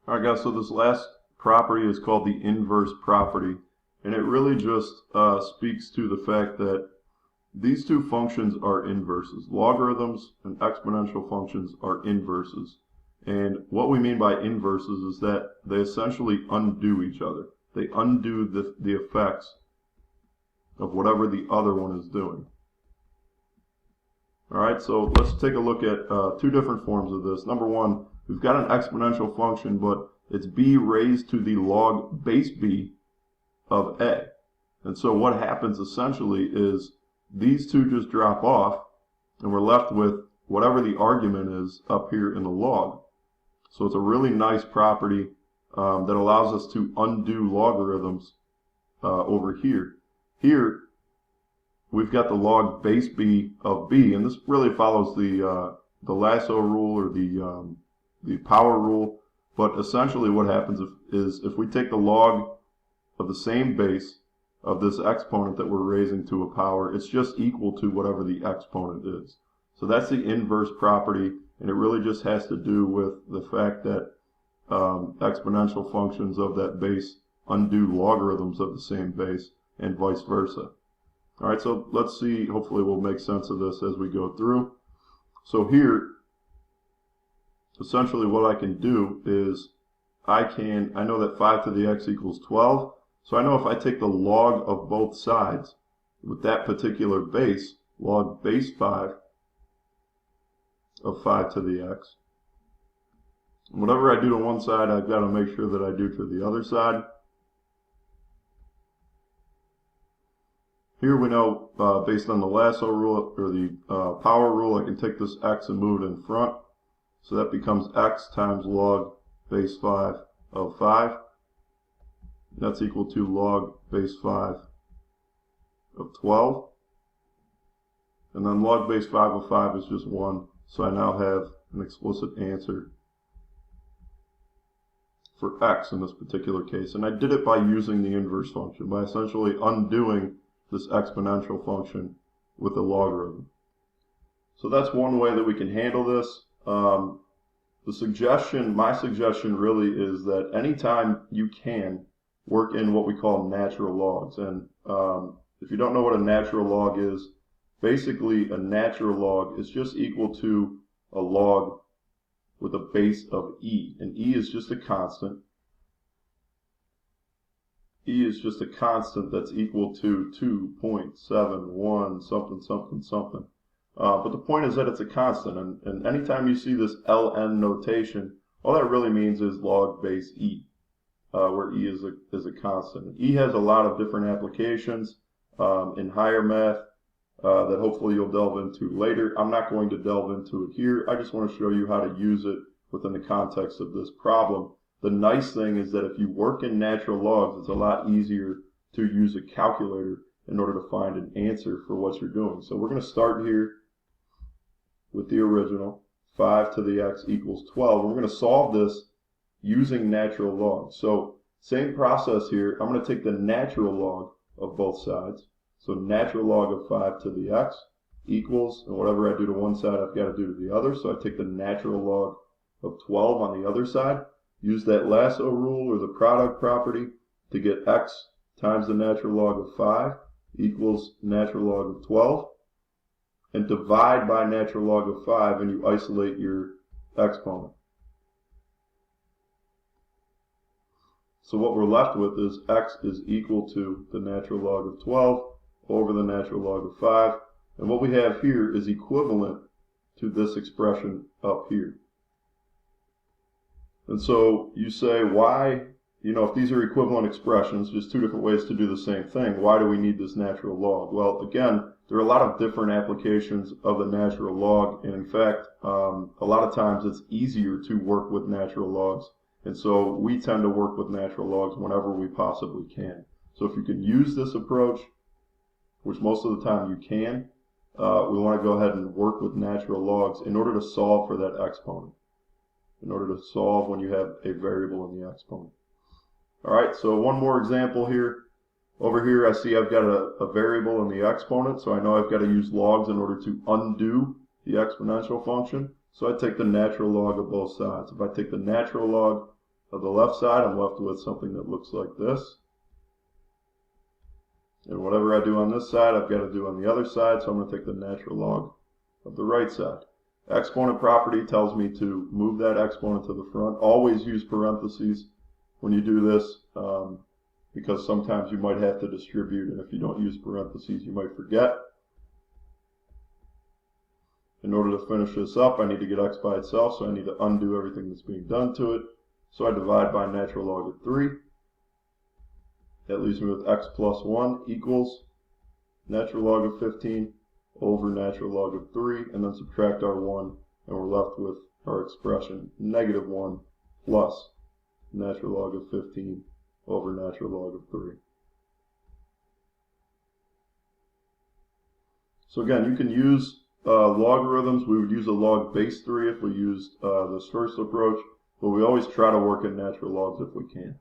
Alright guys, so this last property is called the inverse property, and it really just speaks to the fact that these two functions are inverses. Logarithms and exponential functions are inverses. And what we mean by inverses is that they essentially undo each other. They undo the effects of whatever the other one is doing. Alright, so let's take a look at two different forms of this. Number one, we've got an exponential function, but it's b raised to the log base b of a. And so what happens essentially is these two just drop off, and we're left with whatever the argument is up here in the log. So it's a really nice property that allows us to undo logarithms over here. Here, we've got the log base b of b, and this really follows the lasso rule or the power rule. But essentially what happens is if we take the log of the same base of this exponent that we're raising to a power, it's just equal to whatever the exponent is. So that's the inverse property, and it really just has to do with the fact that exponential functions of that base undo logarithms of the same base and vice versa. Alright, so let's see, hopefully we'll make sense of this as we go through. So here, essentially what I can do is I know that 5 to the x equals 12, so I know if I take the log of both sides with that particular base, log base 5 of 5 to the x, whatever I do to one side, I've got to make sure that I do to the other side. Here we know, based on the lasso rule, or the power rule, I can take this x and move it in front. So that becomes x times log base 5 of 5. That's equal to log base 5 of 12. And then log base 5 of 5 is just 1. So I now have an explicit answer for x in this particular case. And I did it by using the inverse function, by essentially undoing this exponential function with a logarithm. So that's one way that we can handle this. My suggestion really is that anytime you can, work in what we call natural logs. And if you don't know what a natural log is, basically a natural log is just equal to a log with a base of e. And e is just a constant. E is just a constant that's equal to 2.71 something something something. But the point is that it's a constant, and anytime you see this ln notation, all that really means is log base e, where e is a constant. E has a lot of different applications in higher math that hopefully you'll delve into later. I'm not going to delve into it here. I just want to show you how to use it within the context of this problem. The nice thing is that if you work in natural logs, it's a lot easier to use a calculator in order to find an answer for what you're doing. So we're going to start here with the original, 5 to the x equals 12. We're going to solve this using natural logs. So same process here. I'm going to take the natural log of both sides. So natural log of 5 to the x equals, and whatever I do to one side, I've got to do to the other. So I take the natural log of 12 on the other side, use that lasso rule or the product property to get x times the natural log of 5 equals natural log of 12. And divide by natural log of 5, and you isolate your exponent. So what we're left with is x is equal to the natural log of 12 over the natural log of 5. And what we have here is equivalent to this expression up here. And so you say, why, if these are equivalent expressions, just two different ways to do the same thing, why do we need this natural log? Well, again, there are a lot of different applications of the natural log, and in fact, a lot of times it's easier to work with natural logs, and so we tend to work with natural logs whenever we possibly can. So if you can use this approach, which most of the time you can, we want to go ahead and work with natural logs in order to solve for that exponent, in order to solve when you have a variable in the exponent. Alright, so one more example here. Over here I see I've got a variable in the exponent, so I know I've got to use logs in order to undo the exponential function. So I take the natural log of both sides. If I take the natural log of the left side, I'm left with something that looks like this. And whatever I do on this side, I've got to do on the other side, so I'm going to take the natural log of the right side. Exponent property tells me to move that exponent to the front. Always use parentheses when you do this, because sometimes you might have to distribute, and if you don't use parentheses, you might forget. In order to finish this up, I need to get x by itself, so I need to undo everything that's being done to it. So I divide by natural log of 3. That leaves me with x plus 1 equals natural log of 15 over natural log of 3, and then subtract our 1, and we're left with our expression negative 1 plus natural log of 15 over natural log of 3. So again, you can use logarithms. We would use a log base 3 if we used this first approach, but we always try to work in natural logs if we can.